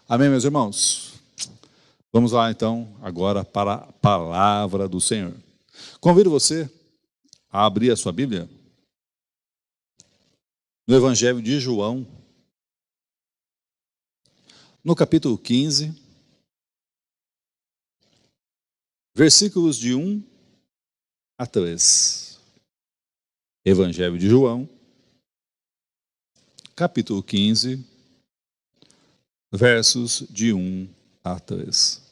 Amém, meus irmãos? Vamos lá, então, agora para a palavra do Senhor. Convido você a abrir a sua Bíblia no Evangelho de João, no capítulo 15, versículos de 1 a 3. Evangelho de João, capítulo 15, versos de 1 a 3.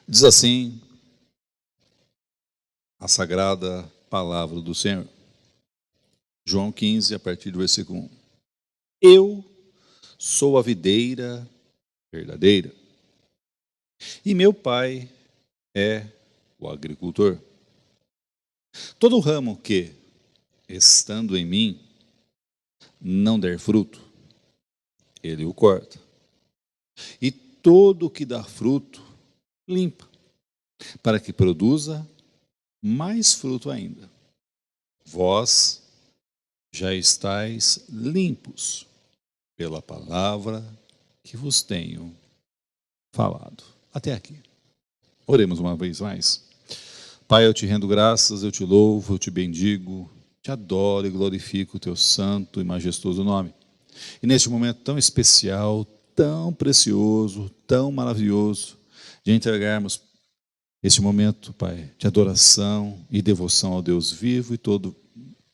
Diz assim a sagrada palavra do Senhor. João 15, a partir do versículo 1. Eu sou a videira verdadeira, e meu pai é o agricultor. Todo ramo que, estando em mim, não der fruto, ele o corta. E todo o que dá fruto, limpa, para que produza mais fruto ainda. Vós já estáis limpos pela palavra que vos tenho falado. Até aqui. Oremos uma vez mais. Pai, eu te rendo graças, eu te louvo, eu te bendigo, te adoro e glorifico o teu santo e majestoso nome. E neste momento tão especial, tão precioso, tão maravilhoso, de entregarmos este momento, Pai, de adoração e devoção ao Deus vivo e todo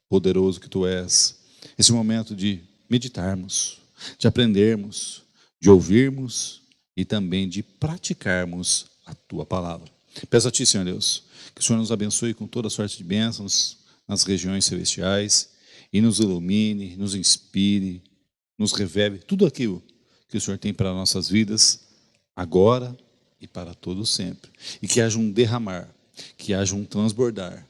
poderoso que tu és. Esse momento de meditarmos, de aprendermos, de ouvirmos e também de praticarmos a tua palavra. Peço a ti, Senhor Deus, que o Senhor nos abençoe com toda sorte de bênçãos nas regiões celestiais e nos ilumine, nos inspire, nos revele tudo aquilo que o Senhor tem para nossas vidas, agora e para todo sempre. E que haja um derramar, que haja um transbordar,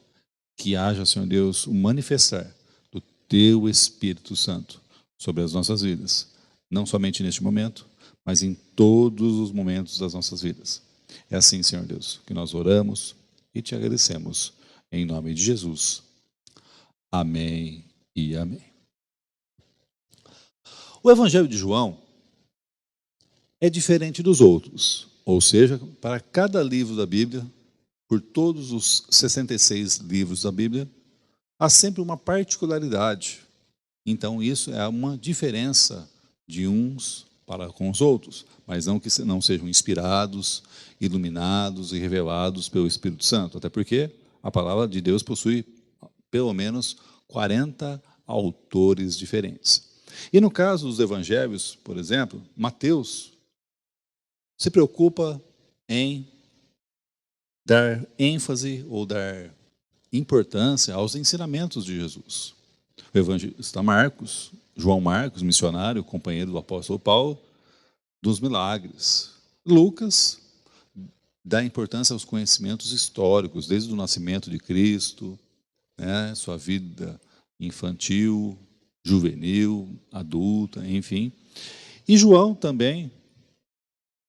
que haja, Senhor Deus, um manifestar do teu Espírito Santo sobre as nossas vidas, não somente neste momento, mas em todos os momentos das nossas vidas. É assim, Senhor Deus, que nós oramos e te agradecemos, em nome de Jesus. Amém e amém. O Evangelho de João é diferente dos outros, ou seja, para cada livro da Bíblia, por todos os 66 livros da Bíblia, há sempre uma particularidade. Então isso é uma diferença de uns para com os outros, mas não que não sejam inspirados, iluminados e revelados pelo Espírito Santo, até porque a palavra de Deus possui pelo menos 40 autores diferentes. E no caso dos evangelhos, por exemplo, Mateus se preocupa em dar ênfase ou dar importância aos ensinamentos de Jesus. O evangelista Marcos, João Marcos, missionário, companheiro do apóstolo Paulo, dos milagres. Lucas dá importância aos conhecimentos históricos, desde o nascimento de Cristo, sua vida infantil, juvenil, adulta, enfim. E João também,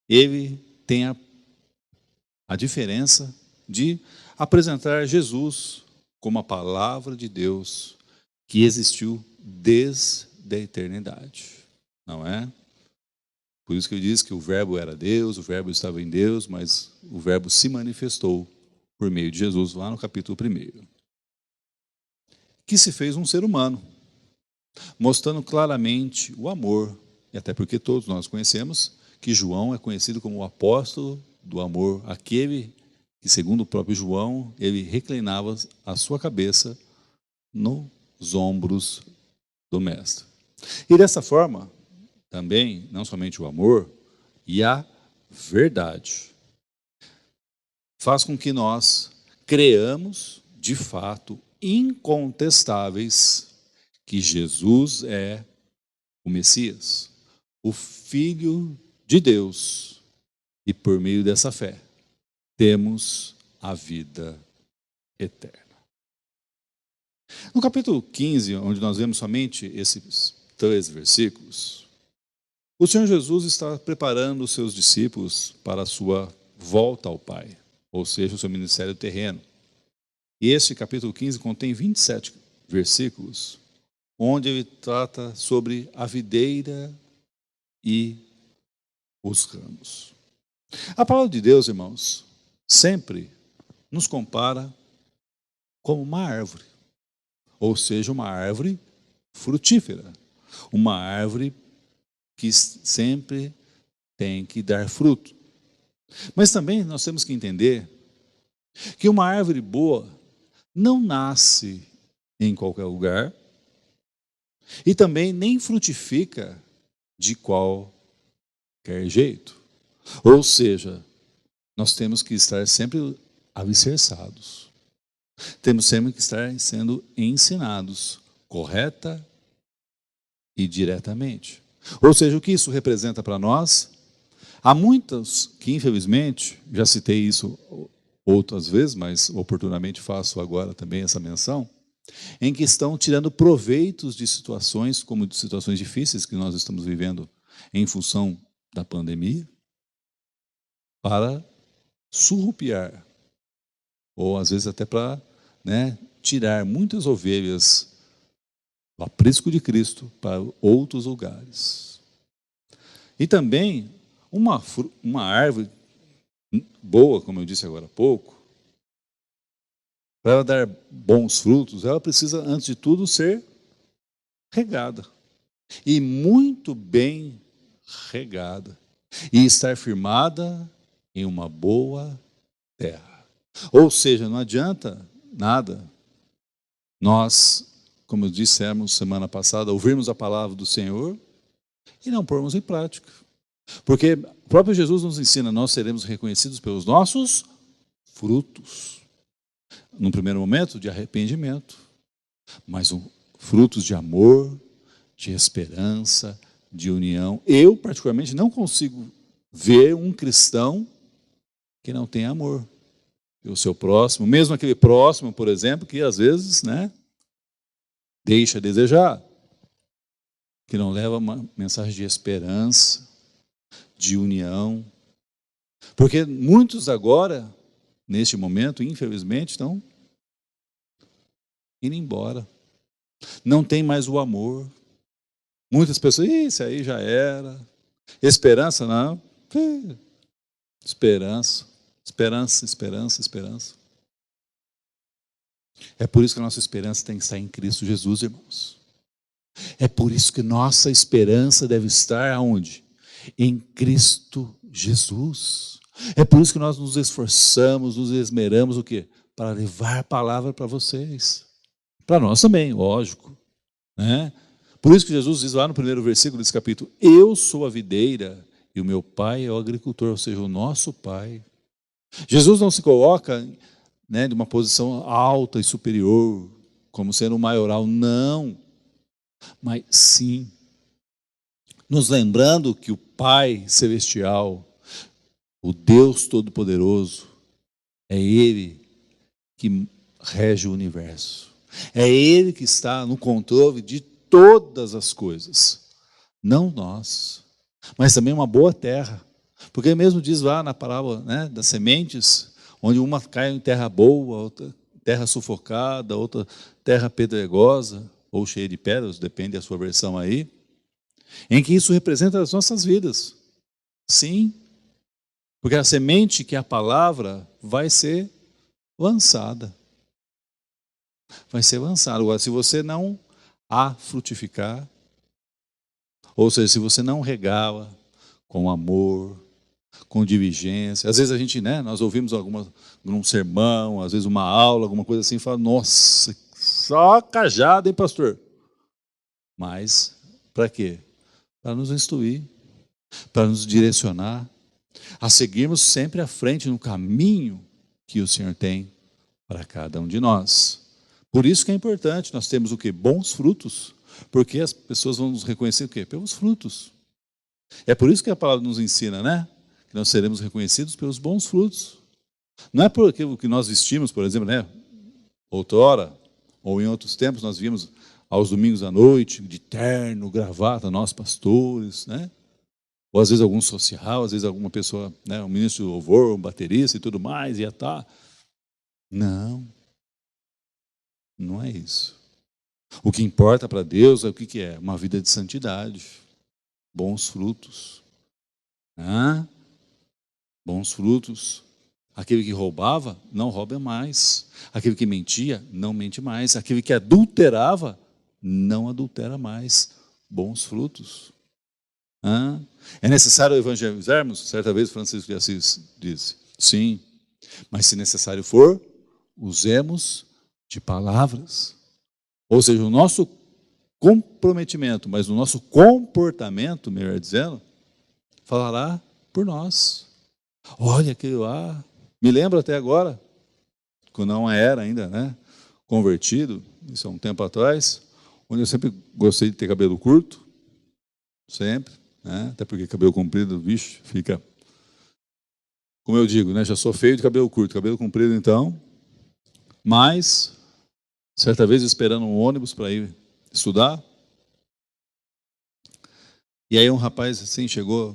ele tem a diferença de apresentar Jesus como a palavra de Deus que existiu desde a eternidade, não é? Por isso que ele diz que o verbo era Deus, o verbo estava em Deus, mas o verbo se manifestou por meio de Jesus, lá no capítulo 1. Que se fez um ser humano, mostrando claramente o amor, e até porque todos nós conhecemos que João é conhecido como o apóstolo do amor, aquele que, segundo o próprio João, ele reclinava a sua cabeça nos ombros do Mestre. E dessa forma, também, não somente o amor, e a verdade faz com que nós creamos, de fato, incontestáveis, que Jesus é o Messias, o Filho de Deus, e por meio dessa fé, temos a vida eterna. No capítulo 15, onde nós vemos somente esses 3 versículos, o Senhor Jesus está preparando os seus discípulos para a sua volta ao Pai, ou seja, o seu ministério terreno. E esse capítulo 15 contém 27 versículos, onde ele trata sobre a videira e os ramos. A palavra de Deus, irmãos, sempre nos compara como uma árvore, ou seja, uma árvore frutífera, uma árvore que sempre tem que dar fruto. Mas também nós temos que entender que uma árvore boa não nasce em qualquer lugar e também nem frutifica de qualquer jeito. Ou seja, nós temos que estar sempre alicerçados. Temos sempre que estar sendo ensinados correta e diretamente. Ou seja, o que isso representa para nós? Há muitos que, infelizmente, já citei isso outras vezes, mas oportunamente faço agora também essa menção, em que estão tirando proveitos de situações, como de situações difíceis que nós estamos vivendo em função da pandemia, para surrupiar, ou às vezes até para tirar muitas ovelhas do aprisco de Cristo para outros lugares. E também uma árvore boa, como eu disse agora há pouco, para ela dar bons frutos, ela precisa, antes de tudo, ser regada. E muito bem regada. E estar firmada em uma boa terra. Ou seja, não adianta nada nós, como dissemos semana passada, ouvirmos a palavra do Senhor e não pormos em prática. Porque o próprio Jesus nos ensina, nós seremos reconhecidos pelos nossos frutos. Num primeiro momento, de arrependimento, mas frutos de amor, de esperança, de união. Eu, particularmente, não consigo ver um cristão que não tem amor pelo seu próximo, mesmo aquele próximo, por exemplo, que às vezes, deixa a desejar, que não leva uma mensagem de esperança, de união. Porque muitos agora, neste momento, infelizmente, estão indo embora. Não tem mais o amor. Muitas pessoas, isso aí já era. Esperança, não. Esperança, esperança, esperança, esperança. É por isso que a nossa esperança tem que estar em Cristo Jesus, irmãos. É por isso que nossa esperança deve estar aonde? Em Cristo Jesus. É por isso que nós nos esforçamos, nos esmeramos, o quê? Para levar a palavra para vocês. Para nós também, lógico. Por isso que Jesus diz lá no primeiro versículo desse capítulo, eu sou a videira e o meu pai é o agricultor, ou seja, o nosso pai. Jesus não se coloca de uma posição alta e superior, como sendo um maioral, não. Mas sim, nos lembrando que o Pai Celestial, o Deus Todo-Poderoso, é Ele que rege o universo. É Ele que está no controle de todas as coisas. Não nós, mas também uma boa terra. Porque ele mesmo diz lá na parábola das sementes, onde uma cai em terra boa, outra terra sufocada, outra terra pedregosa, ou cheia de pedras, depende da sua versão aí, em que isso representa as nossas vidas. Sim, porque a semente que é a palavra vai ser lançada. Vai ser lançada. Agora, se você não a frutificar, ou seja, se você não regá-la com amor, com diligência, às vezes a gente, nós ouvimos um sermão, às vezes uma aula, alguma coisa assim, e fala, nossa, só cajado, hein, pastor? Mas, para quê? Para nos instruir, para nos direcionar, a seguirmos sempre à frente no caminho que o Senhor tem para cada um de nós. Por isso que é importante, nós temos o quê? Bons frutos, porque as pessoas vão nos reconhecer o quê? Pelos frutos. É por isso que a palavra nos ensina, que nós seremos reconhecidos pelos bons frutos. Não é por aquilo que nós vestimos, por exemplo, outrora, ou em outros tempos, nós vimos aos domingos à noite, de terno, gravata, nós pastores, ou às vezes algum social, às vezes alguma pessoa, um ministro de louvor, um baterista e tudo mais, ia estar. Não. Não é isso. O que importa para Deus é o que é? Uma vida de santidade, bons frutos. Bons frutos. Aquele que roubava, não rouba mais. Aquele que mentia, não mente mais. Aquele que adulterava, não adultera mais. Bons frutos. É necessário evangelizarmos? Certa vez Francisco de Assis disse, sim, mas se necessário for, usemos de palavras. Ou seja, o nosso comprometimento, mas o nosso comportamento, melhor dizendo, falará por nós. Olha aquilo lá, me lembro até agora, quando não era ainda, convertido, isso há um tempo atrás, onde eu sempre gostei de ter cabelo curto, sempre, até porque cabelo comprido, bicho, fica, como eu digo, já sou feio de cabelo curto, cabelo comprido então, mas, certa vez esperando um ônibus para ir estudar, e aí um rapaz assim chegou,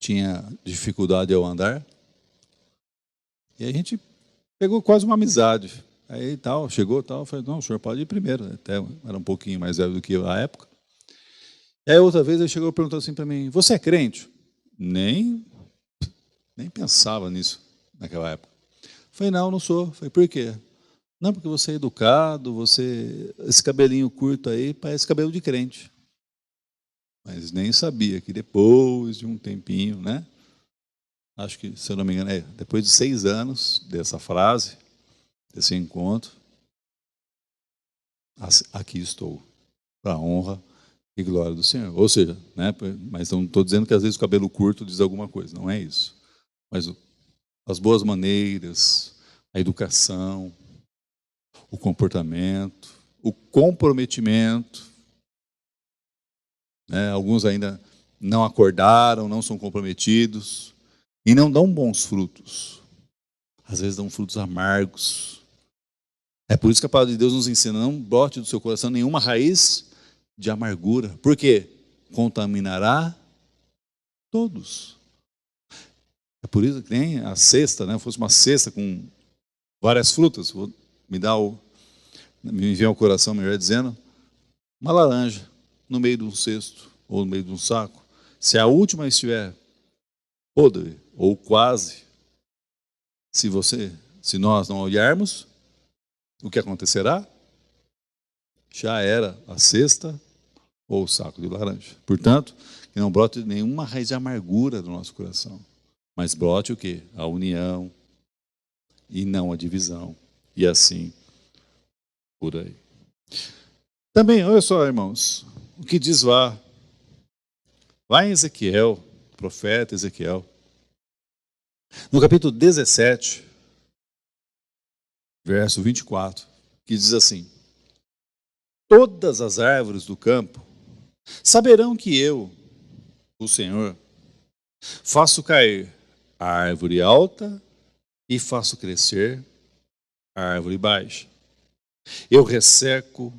tinha dificuldade ao andar, e a gente pegou quase uma amizade. Aí chegou, falei, não, o senhor pode ir primeiro, até era um pouquinho mais velho do que eu na época. E aí outra vez ele chegou e perguntou assim para mim, você é crente? Nem pensava nisso naquela época. Falei, não sou. Falei, por quê? Não, porque você é educado, esse cabelinho curto aí parece cabelo de crente. Mas nem sabia que depois de um tempinho, acho que, se eu não me engano, depois de 6 anos dessa frase, desse encontro, aqui estou, para a honra e glória do Senhor. Ou seja, mas não estou dizendo que às vezes o cabelo curto diz alguma coisa, não é isso. Mas as boas maneiras, a educação, o comportamento, o comprometimento. Alguns ainda não acordaram, não são comprometidos e não dão bons frutos. Às vezes dão frutos amargos. É por isso que a palavra de Deus nos ensina, não brote do seu coração nenhuma raiz de amargura. Por quê? Contaminará todos. É por isso que nem a cesta, fosse uma cesta com várias frutas, me envia ao coração, melhor dizendo, uma laranja no meio de um cesto ou no meio de um saco. Se a última estiver podre ou quase, se nós não olharmos, o que acontecerá? Já era a cesta ou o saco de laranja. Portanto, que não brote nenhuma raiz de amargura do nosso coração, mas brote o quê? A união e não a divisão. E assim, por aí. Também, olha só, irmãos, o que diz lá em Ezequiel, profeta Ezequiel, no capítulo 17, verso 24, que diz assim, todas as árvores do campo saberão que eu, o Senhor, faço cair a árvore alta e faço crescer a árvore baixa. Eu resseco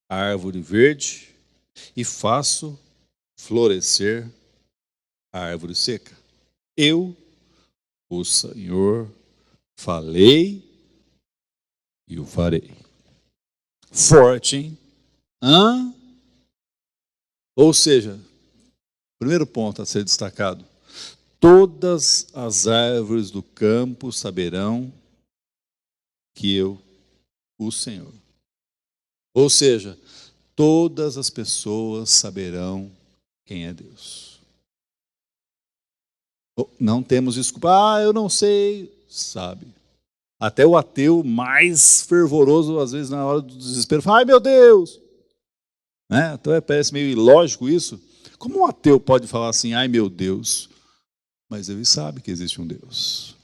a árvore verde e faço florescer a árvore seca. Eu, o Senhor, falei e o farei. Forte, hein? Ou seja, primeiro ponto a ser destacado, todas as árvores do campo saberão que eu, o Senhor. Ou seja, todas as pessoas saberão quem é Deus. Não temos desculpa, eu não sei, sabe. Até o ateu mais fervoroso, às vezes na hora do desespero, fala, ai meu Deus! Então parece meio ilógico isso. Como um ateu pode falar assim, ai meu Deus? Mas ele sabe que existe um Deus.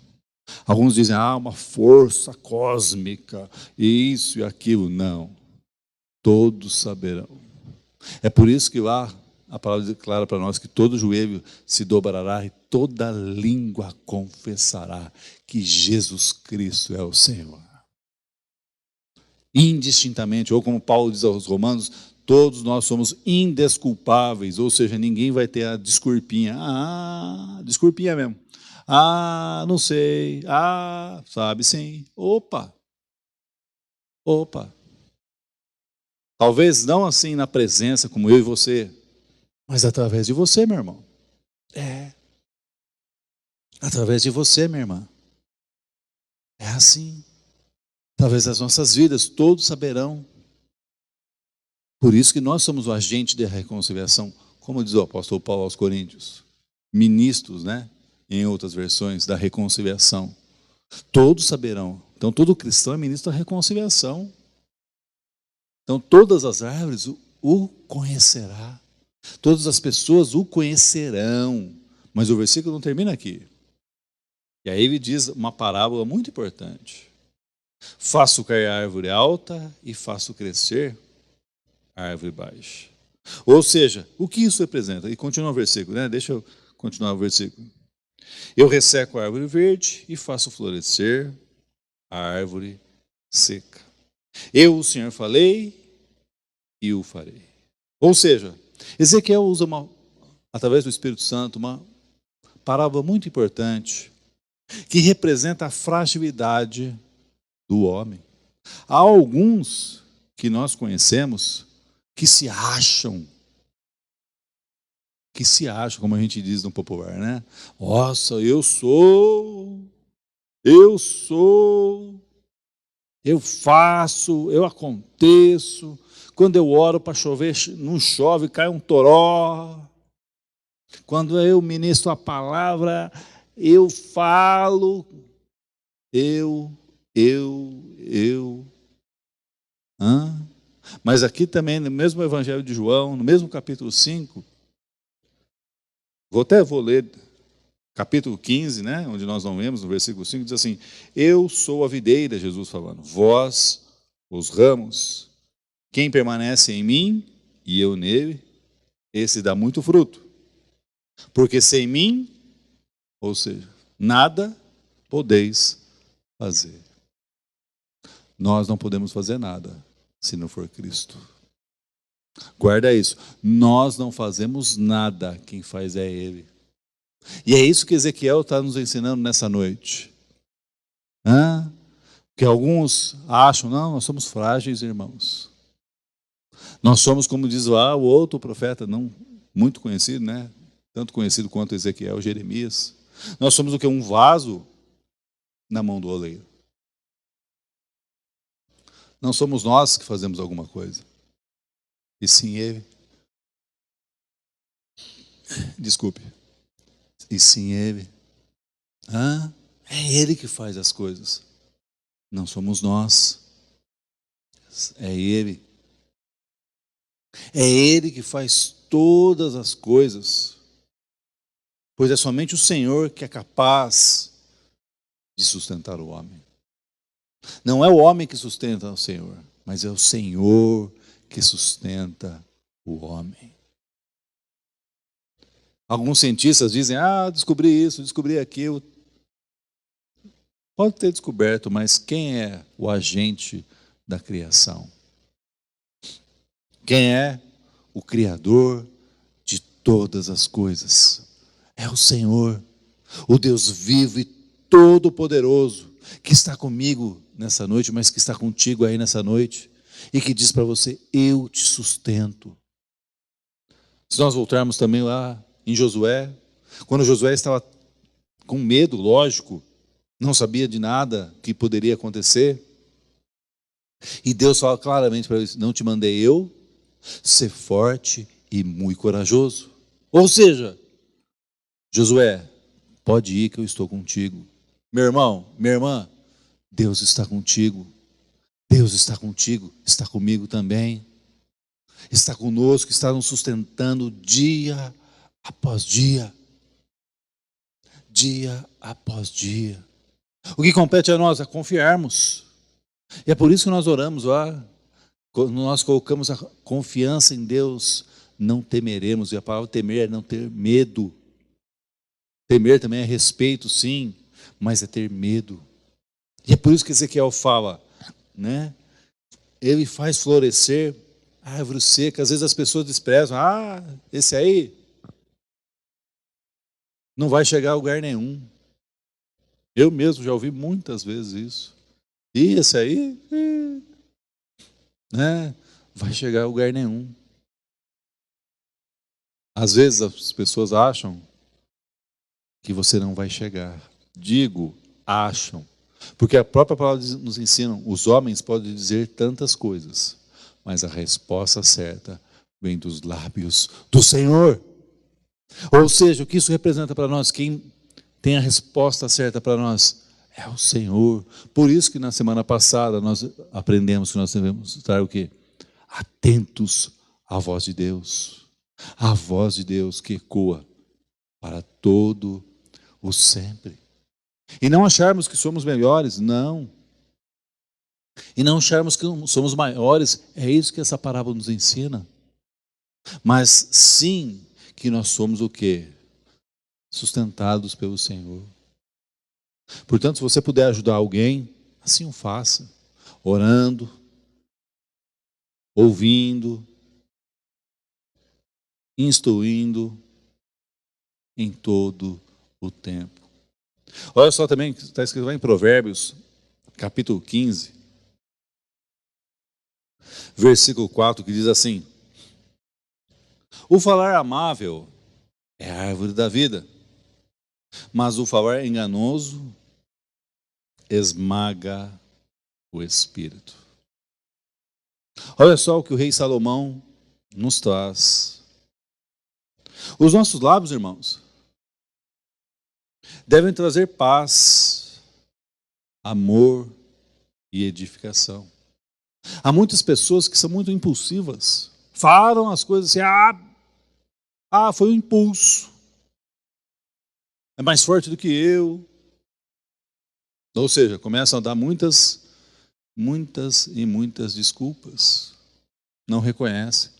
Alguns dizem, uma força cósmica, isso e aquilo. Não. Todos saberão. É por isso que lá a palavra declara para nós que todo joelho se dobrará e toda língua confessará que Jesus Cristo é o Senhor. Indistintamente, ou como Paulo diz aos Romanos, todos nós somos indesculpáveis, ou seja, ninguém vai ter a desculpinha. Desculpinha mesmo. Não sei. Sabe sim. Opa! Opa, talvez não assim na presença como eu e você, mas através de você, meu irmão. É, através de você, minha irmã. É assim. Através das nossas vidas, todos saberão. Por isso que nós somos o agente da reconciliação, como diz o apóstolo Paulo aos Coríntios. Ministros, né? Em outras versões, da reconciliação. Todos saberão. Então, todo cristão é ministro da reconciliação. Então, todas as árvores o conhecerá. Todas as pessoas o conhecerão. Mas o versículo não termina aqui. E aí ele diz uma parábola muito importante. Faço cair a árvore alta e faço crescer a árvore baixa. Ou seja, o que isso representa? E continua o versículo, né? Deixa eu continuar o versículo. Eu resseco a árvore verde e faço florescer a árvore seca. Eu, o Senhor, falei e o farei. Ou seja, Ezequiel usa através do Espírito Santo uma parábola muito importante que representa a fragilidade do homem. Há alguns que nós conhecemos que se acham, como a gente diz no popular, né? Nossa, eu faço, eu aconteço. Quando eu oro para chover, não chove, cai um toró. Quando eu ministro a palavra, eu falo, eu. Mas aqui também, no mesmo Evangelho de João, no mesmo capítulo 5, vou ler capítulo 15, né, onde nós não vemos, no versículo 5, diz assim: eu sou a videira, Jesus falando, vós os ramos, quem permanece em mim e eu nele, esse dá muito fruto, porque sem mim, ou seja, nada podeis fazer. Nós não podemos fazer nada se não for Cristo. Guarda isso. Nós não fazemos nada, quem faz é Ele. E é isso que Ezequiel está nos ensinando nessa noite. Que alguns acham, não, nós somos frágeis, irmãos. Nós somos, como diz lá o outro profeta, não muito conhecido, né? Tanto conhecido quanto Ezequiel, Jeremias. Nós somos o que? Um vaso na mão do oleiro. Não somos nós que fazemos alguma coisa, e sim Ele. Desculpe. E sim Ele. É Ele que faz as coisas. Não somos nós. É Ele. É Ele que faz todas as coisas. Pois é somente o Senhor que é capaz de sustentar o homem. Não é o homem que sustenta o Senhor, mas é o Senhor que sustenta o homem. Alguns cientistas dizem, descobri isso, descobri aquilo. Pode ter descoberto, mas quem é o agente da criação? Quem é o Criador de todas as coisas? É o Senhor, o Deus vivo e todo-poderoso, que está comigo nessa noite, mas que está contigo aí nessa noite, e que diz para você, eu te sustento. Se nós voltarmos também lá em Josué, quando Josué estava com medo, lógico, não sabia de nada que poderia acontecer, e Deus fala claramente para ele, não te mandei eu, ser forte e muito corajoso. Ou seja, Josué, pode ir que eu estou contigo. Meu irmão, minha irmã, Deus está contigo. Deus está contigo, está comigo também. Está conosco, está nos sustentando dia após dia. Dia após dia. O que compete a nós é confiarmos. E é por isso que nós oramos lá. Quando nós colocamos a confiança em Deus, não temeremos. E a palavra temer é não ter medo. Temer também é respeito, sim, mas é ter medo. E é por isso que Ezequiel fala, né? Ele faz florescer árvore seca. Às vezes as pessoas desprezam. Esse aí não vai chegar a lugar nenhum. Eu mesmo já ouvi muitas vezes isso. E esse aí, né, vai chegar a lugar nenhum. Às vezes as pessoas acham que você não vai chegar. Digo, acham. Porque a própria palavra nos ensina, os homens podem dizer tantas coisas, mas a resposta certa vem dos lábios do Senhor. Ou seja, o que isso representa para nós? Quem tem a resposta certa para nós é o Senhor. Por isso que na semana passada nós aprendemos que nós devemos estar o quê? Atentos à voz de Deus. A voz de Deus que ecoa para todo o sempre. E não acharmos que somos melhores, não. E não acharmos que somos maiores, é isso que essa parábola nos ensina. Mas sim que nós somos o quê? Sustentados pelo Senhor. Portanto, se você puder ajudar alguém, assim o faça. Orando, ouvindo, instruindo em todo o tempo. Olha só também, está escrito lá em Provérbios, capítulo 15, versículo 4, que diz assim: o falar amável é a árvore da vida, mas o falar enganoso esmaga o espírito. Olha só o que o rei Salomão nos traz. Os nossos lábios, irmãos, devem trazer paz, amor e edificação. Há muitas pessoas que são muito impulsivas, falam as coisas assim, foi um impulso, é mais forte do que eu. Ou seja, começam a dar muitas desculpas, não reconhecem.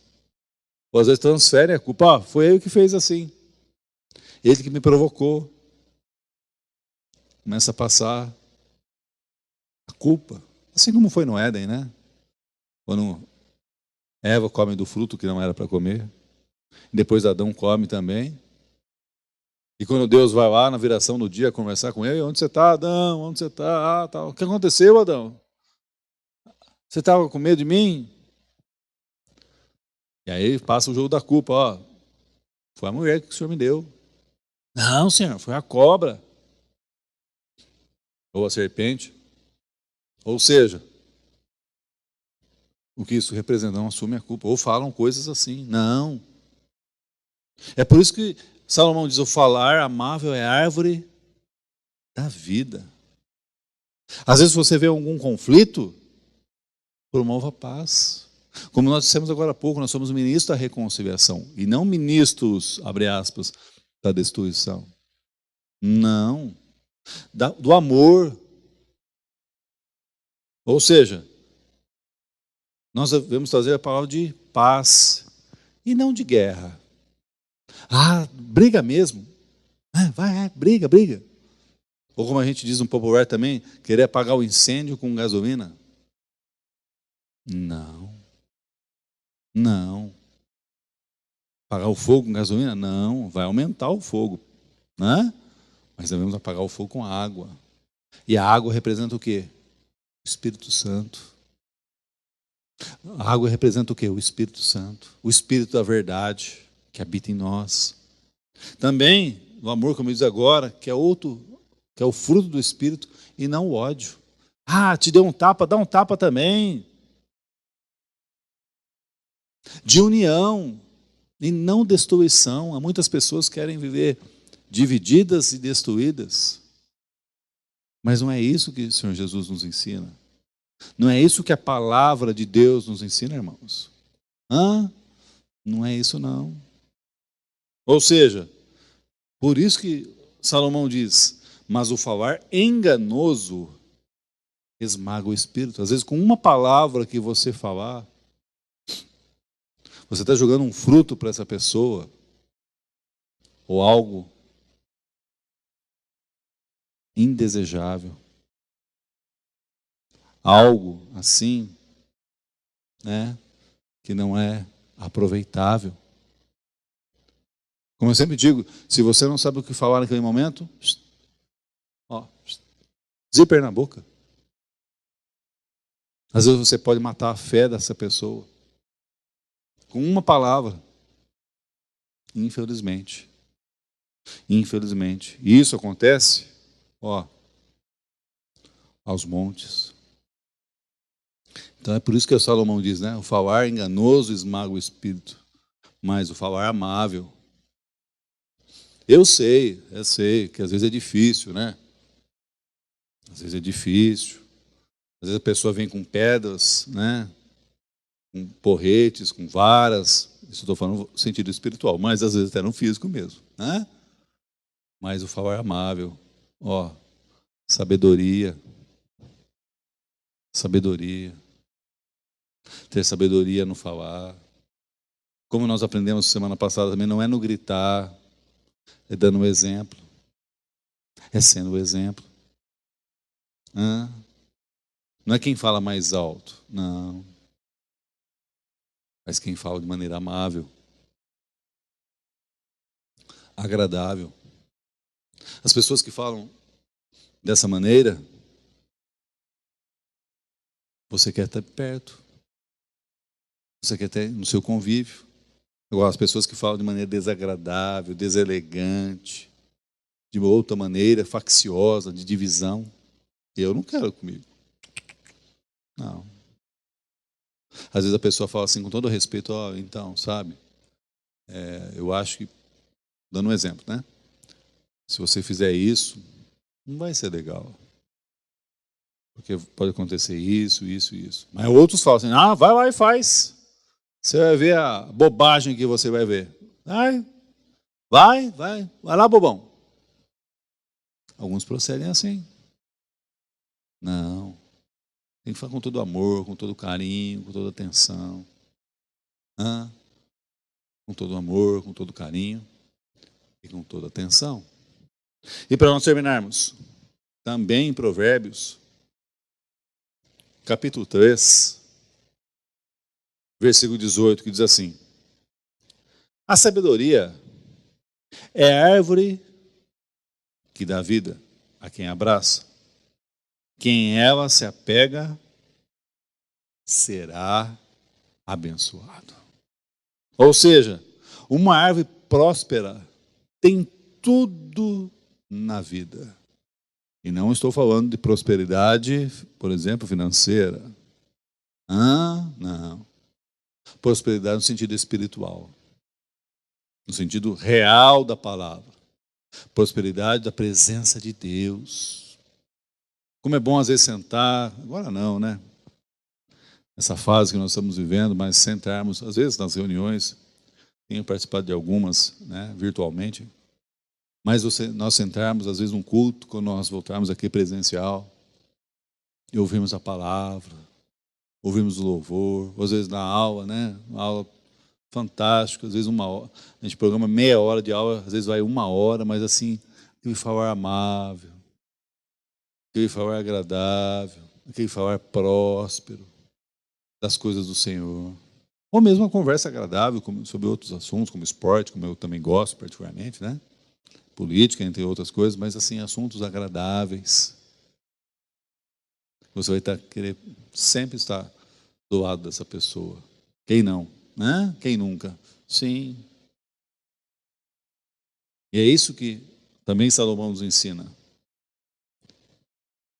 Ou às vezes transferem a culpa, foi ele que fez assim, ele que me provocou. Começa a passar a culpa, assim como foi no Éden, né? Quando Eva come do fruto que não era para comer, depois Adão come também. E quando Deus vai lá na viração do dia conversar com ele, onde você está, Adão? Onde você está? Tá. O que aconteceu, Adão? Você estava com medo de mim? E aí passa o jogo da culpa, ó. Foi a mulher que o Senhor me deu. Não, Senhor, foi a cobra. Ou a serpente. Ou seja, o que isso representa? Não assume a culpa. Ou falam coisas assim. Não. É por isso que Salomão diz, o falar amável é árvore da vida. Às vezes você vê algum conflito, promova a paz. Como nós dissemos agora há pouco, nós somos ministros da reconciliação e não ministros, abre aspas, da destruição. Não. Do amor. Ou seja, nós devemos trazer a palavra de paz e não de guerra. Briga mesmo. Briga. Ou como a gente diz no popular também, querer apagar o incêndio com gasolina. Não. Apagar o fogo com gasolina? Não, vai aumentar o fogo, né? Mas devemos apagar o fogo com água. E a água representa o quê? O Espírito Santo. A água representa o quê? O Espírito Santo. O Espírito da verdade que habita em nós. Também o amor, como eu disse agora, que é o fruto do Espírito e não o ódio. Te deu um tapa, dá um tapa também. De união e não destruição. Há muitas pessoas que querem viver divididas e destruídas. Mas não é isso que o Senhor Jesus nos ensina. Não é isso que a palavra de Deus nos ensina, irmãos. Não é isso não. Ou seja, por isso que Salomão diz, mas o falar enganoso esmaga o espírito. Às vezes com uma palavra que você falar, você está jogando um fruto para essa pessoa, ou algo indesejável. Algo assim, né, que não é aproveitável. Como eu sempre digo, se você não sabe o que falar naquele momento, zíper na boca. Às vezes você pode matar a fé dessa pessoa com uma palavra. Infelizmente. Infelizmente. E isso acontece, aos montes. Então é por isso que o Salomão diz, né? O falar enganoso esmaga o espírito, mas o falar amável. Eu sei que às vezes é difícil, né? Às vezes é difícil. Às vezes a pessoa vem com pedras, né? Com porretes, com varas. Isso eu estou falando no sentido espiritual, mas às vezes até no físico mesmo, né? Mas o falar amável, sabedoria. Sabedoria. Ter sabedoria no falar. Como nós aprendemos semana passada também, não é no gritar, é dando o exemplo. É sendo o exemplo. Não é quem fala mais alto, não. Mas quem fala de maneira amável, agradável. As pessoas que falam dessa maneira, você quer estar perto. Você quer ter no seu convívio. Agora, as pessoas que falam de maneira desagradável, deselegante, de uma outra maneira, facciosa, de divisão, eu não quero comigo. Não. Às vezes a pessoa fala assim, com todo respeito, então, sabe? Eu acho que, dando um exemplo, né? Se você fizer isso, não vai ser legal. Porque pode acontecer isso. Mas outros falam assim, vai lá e faz. Você vai ver a bobagem que você vai ver. Vai lá, bobão. Alguns procedem assim. Não. Tem que falar com todo amor, com todo carinho, com toda atenção. Com todo amor, com todo carinho e com toda atenção. E para nós terminarmos, também em Provérbios, capítulo 3, versículo 18, que diz assim: a sabedoria é a árvore que dá vida a quem abraça. Quem ela se apega será abençoado. Ou seja, uma árvore próspera tem tudo na vida. E não estou falando de prosperidade, por exemplo, financeira. Não. Prosperidade no sentido espiritual. No sentido real da palavra. Prosperidade da presença de Deus. Como é bom às vezes sentar, agora não, né? Essa fase que nós estamos vivendo, mas sentarmos, às vezes nas reuniões, tenho participado de algumas, né, virtualmente, mas nós sentarmos, às vezes, num culto, quando nós voltarmos aqui presencial, e ouvimos a palavra, ouvimos o louvor, às vezes na aula, né, uma aula fantástica, às vezes uma hora, a gente programa meia hora de aula, às vezes vai uma hora, mas assim, aquele falar amável, aquele falar agradável, aquele falar próspero das coisas do Senhor. Ou mesmo uma conversa agradável sobre outros assuntos, como esporte, como eu também gosto particularmente, né? Política, entre outras coisas, mas assim, assuntos agradáveis. Você vai querer sempre estar do lado dessa pessoa. Quem não? Né? Quem nunca? Sim. E é isso que também Salomão nos ensina.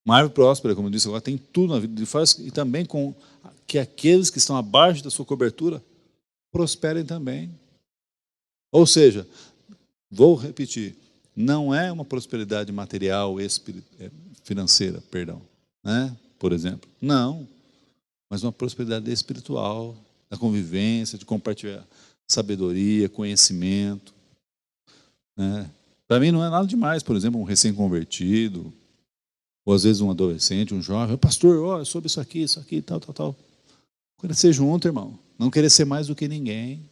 Uma árvore próspera, como eu disse agora, tem tudo na vida. E também com que aqueles que estão abaixo da sua cobertura prosperem também. Ou seja, vou repetir, não é uma prosperidade material, financeira, né? Por exemplo. Não, mas uma prosperidade espiritual, da convivência, de compartilhar sabedoria, conhecimento. Né? Para mim não é nada demais, por exemplo, um recém-convertido, ou às vezes um adolescente, um jovem, pastor, sobre isso aqui, tal. Querer ser junto, irmão. Não querer ser mais do que ninguém.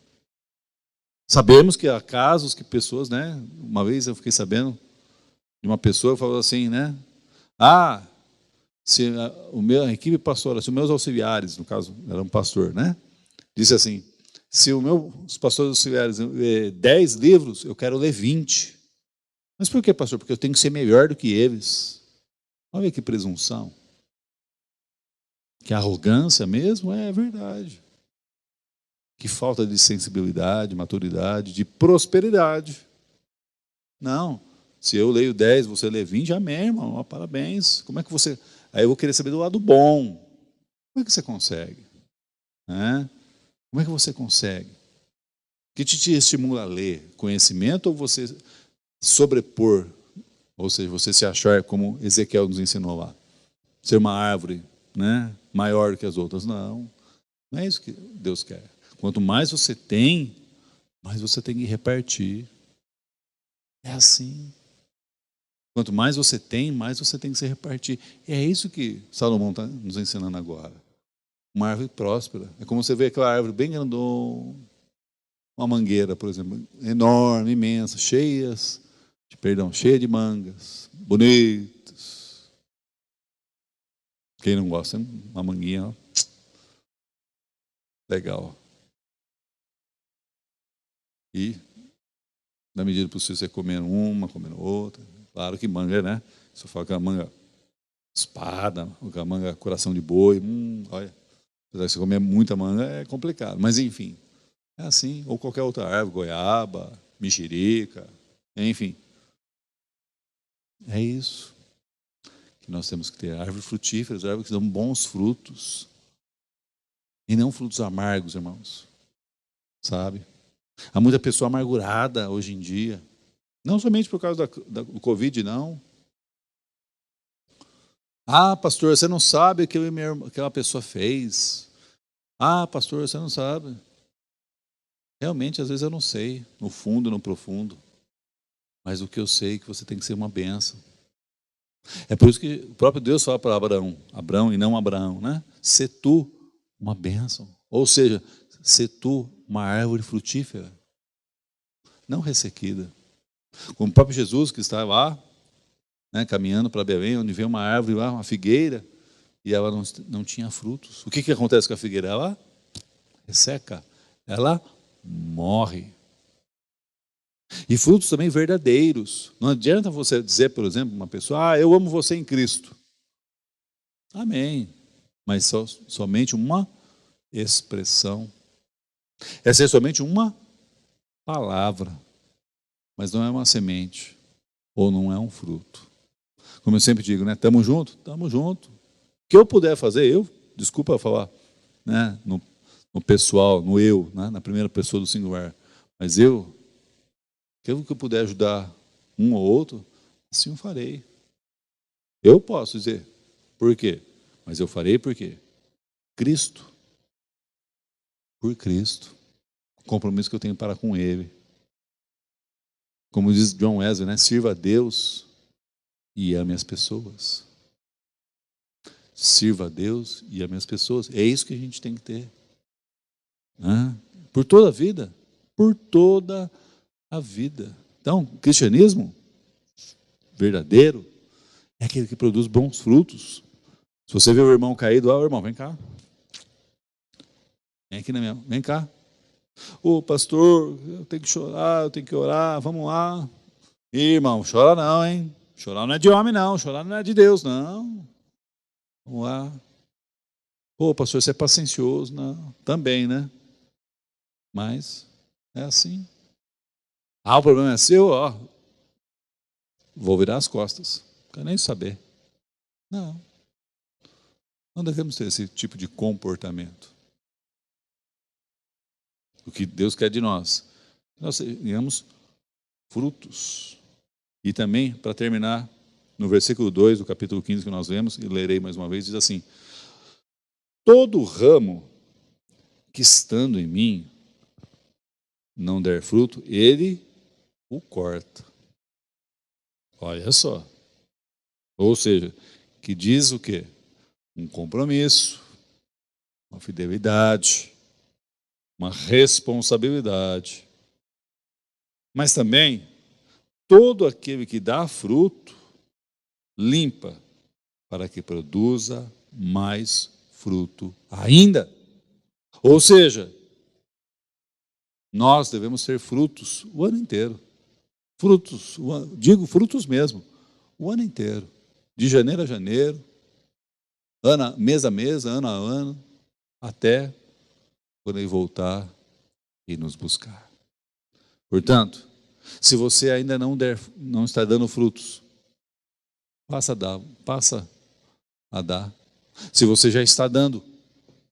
Sabemos que há casos que pessoas, né? Uma vez eu fiquei sabendo de uma pessoa que falou assim, né? Se a equipe pastoral, se os meus auxiliares, no caso, era um pastor, né? Disse assim, se os pastores auxiliares ler 10 livros, eu quero ler 20. Mas por que, pastor? Porque eu tenho que ser melhor do que eles. Olha que presunção. Que arrogância mesmo é verdade. Que falta de sensibilidade, maturidade, de prosperidade. Não. Se eu leio 10, você lê 20, amém, irmão. Ó, parabéns. Como é que você... Aí eu vou querer saber do lado bom. Como é que você consegue? Como é que você consegue? O que te estimula a ler? Conhecimento ou você sobrepor? Ou seja, você se achar como Ezequiel nos ensinou lá. Ser uma árvore, maior do que as outras. Não. Não é isso que Deus quer. Quanto mais você tem, mais você tem que repartir. É assim. Quanto mais você tem, mais você tem que se repartir. E é isso que Salomão está nos ensinando agora. Uma árvore próspera. É como você vê aquela árvore bem grandona, uma mangueira, por exemplo, enorme, imensa, cheia de mangas, bonitas. Quem não gosta, uma manguinha, ó, legal. E, na medida do possível, você comendo uma, comendo outra. Claro que manga, né? Se eu falar que a manga espada, ou a manga coração de boi, olha. Apesar de você comer muita manga, é complicado. Mas, enfim, é assim. Ou qualquer outra árvore, goiaba, mexerica, enfim. É isso que nós temos que ter. Árvores frutíferas, árvores que dão bons frutos. E não frutos amargos, irmãos. Sabe? Há muita pessoa amargurada hoje em dia. Não somente por causa do Covid, não. Ah, pastor, você não sabe o que aquela pessoa fez. Ah, pastor, você não sabe. Realmente, às vezes eu não sei, no fundo, no profundo. Mas o que eu sei é que você tem que ser uma bênção. É por isso que o próprio Deus fala para Abraão e não Abraão, né? Sê tu uma bênção. Ou seja, sê tu uma árvore frutífera, não ressequida. Como o próprio Jesus que está lá, caminhando para Belém, onde vê uma árvore lá, uma figueira, e ela não tinha frutos. O que acontece com a figueira? Ela resseca, ela morre. E frutos também verdadeiros. Não adianta você dizer, por exemplo, uma pessoa, eu amo você em Cristo. Amém. Mas somente uma expressão. Essa é somente uma palavra. Mas não é uma semente. Ou não é um fruto. Como eu sempre digo, Tamo junto? Tamo junto. O que eu puder fazer, desculpa falar, no pessoal, no eu, na primeira pessoa do singular. Mas aquilo que eu puder ajudar um ou outro, assim eu farei. Eu posso dizer, por quê? Mas eu farei por quê? Cristo. Por Cristo. O compromisso que eu tenho para com Ele. Como diz John Wesley, sirva a Deus e ame as pessoas. Sirva a Deus e ame as pessoas. É isso que a gente tem que ter. Por toda a vida. Por toda a vida. Então, o cristianismo verdadeiro é aquele que produz bons frutos. Se você vê o irmão caído, irmão, vem cá. Vem aqui na minha mão, vem cá. Pastor, eu tenho que chorar, eu tenho que orar, vamos lá. Irmão, chora não, hein? Chorar não é de homem, não. Chorar não é de Deus, não. Vamos lá. Pastor, você é paciencioso. Não, também, Mas é assim. O problema é seu, vou virar as costas. Não quero nem saber. Não. Não devemos ter esse tipo de comportamento. O que Deus quer de nós tenhamos frutos. E também, para terminar, no versículo 2 do capítulo 15 que nós lemos, e lerei mais uma vez, diz assim: todo ramo que estando em mim não der fruto, ele o corta. Olha só. Ou seja, que diz o quê? Um compromisso, uma fidelidade, uma responsabilidade. Mas também, todo aquele que dá fruto, limpa, para que produza mais fruto ainda. Ou seja, nós devemos ter frutos o ano inteiro. Frutos, digo frutos mesmo, o ano inteiro. De janeiro a janeiro, mês a mês, ano a ano, até quando Ele voltar e nos buscar. Portanto, se você ainda não está dando frutos, passa a dar. Se você já está dando,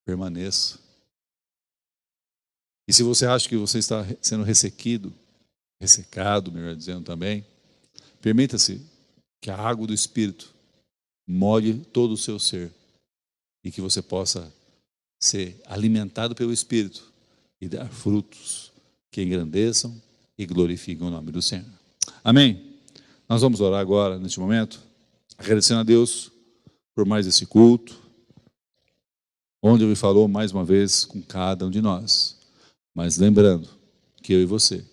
permaneça. E se você acha que você está sendo ressecado, melhor dizendo também, permita-se que a água do Espírito molhe todo o seu ser e que você possa ser alimentado pelo Espírito e dar frutos que engrandeçam e glorifiquem o nome do Senhor. Amém? Nós vamos orar agora, neste momento, agradecendo a Deus por mais esse culto, onde Ele falou mais uma vez com cada um de nós. Mas lembrando que eu e você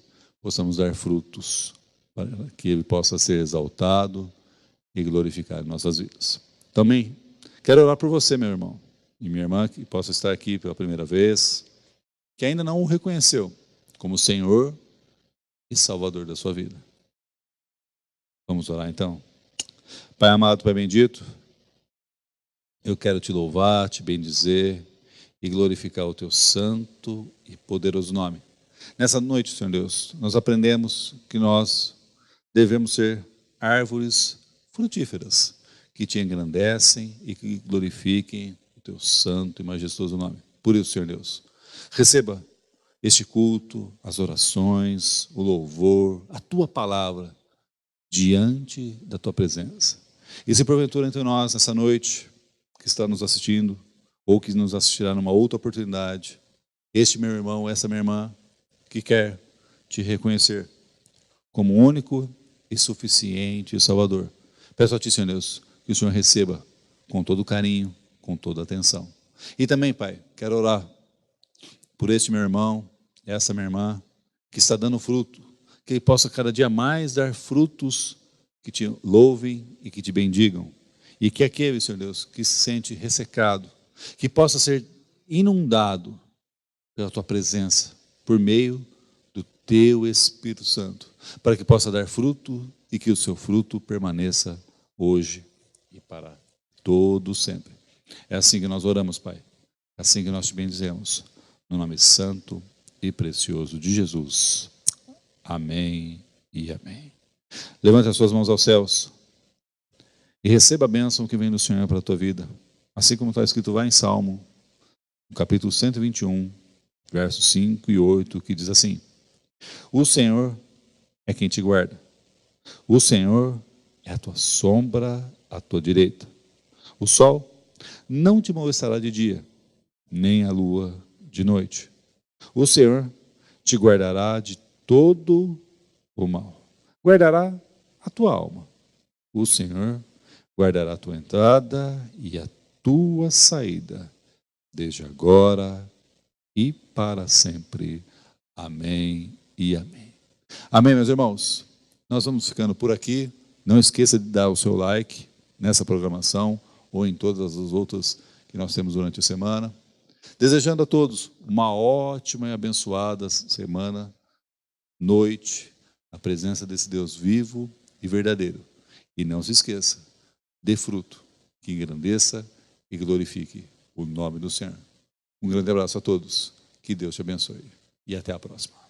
possamos dar frutos para que Ele possa ser exaltado e glorificado em nossas vidas. Também quero orar por você, meu irmão e minha irmã, que possa estar aqui pela primeira vez, que ainda não o reconheceu como Senhor e Salvador da sua vida. Vamos orar então? Pai amado, Pai bendito, eu quero te louvar, te bendizer e glorificar o teu santo e poderoso nome. Nessa noite, Senhor Deus, nós aprendemos que nós devemos ser árvores frutíferas, que te engrandecem e que glorifiquem o teu santo e majestoso nome. Por isso, Senhor Deus, receba este culto, as orações, o louvor, a tua palavra, diante da tua presença. E se porventura entre nós, nessa noite, que está nos assistindo, ou que nos assistirá numa outra oportunidade, este meu irmão, essa minha irmã, que quer te reconhecer como único e suficiente Salvador, peço a ti, Senhor Deus, que o Senhor receba com todo carinho, com toda atenção. E também, Pai, quero orar por este meu irmão, essa minha irmã, que está dando fruto, que ele possa cada dia mais dar frutos que te louvem e que te bendigam. E que aquele, Senhor Deus, que se sente ressecado, que possa ser inundado pela tua presença, por meio do teu Espírito Santo, para que possa dar fruto e que o seu fruto permaneça hoje e para todo sempre. É assim que nós oramos, Pai. É assim que nós te bendizemos. No nome santo e precioso de Jesus. Amém e amém. Levante as suas mãos aos céus e receba a bênção que vem do Senhor para a tua vida. Assim como está escrito lá em Salmo, no capítulo 121, versos 5 e 8, que diz assim: o Senhor é quem te guarda. O Senhor é a tua sombra à tua direita. O sol não te molestará de dia, nem a lua de noite. O Senhor te guardará de todo o mal. Guardará a tua alma. O Senhor guardará a tua entrada e a tua saída, desde agora e para sempre. Amém e amém. Amém, meus irmãos? Nós vamos ficando por aqui. Não esqueça de dar o seu like nessa programação ou em todas as outras que nós temos durante a semana. Desejando a todos uma ótima e abençoada semana, noite, na presença desse Deus vivo e verdadeiro. E não se esqueça, dê fruto, que engrandeça e glorifique o nome do Senhor. Um grande abraço a todos, que Deus te abençoe e até a próxima.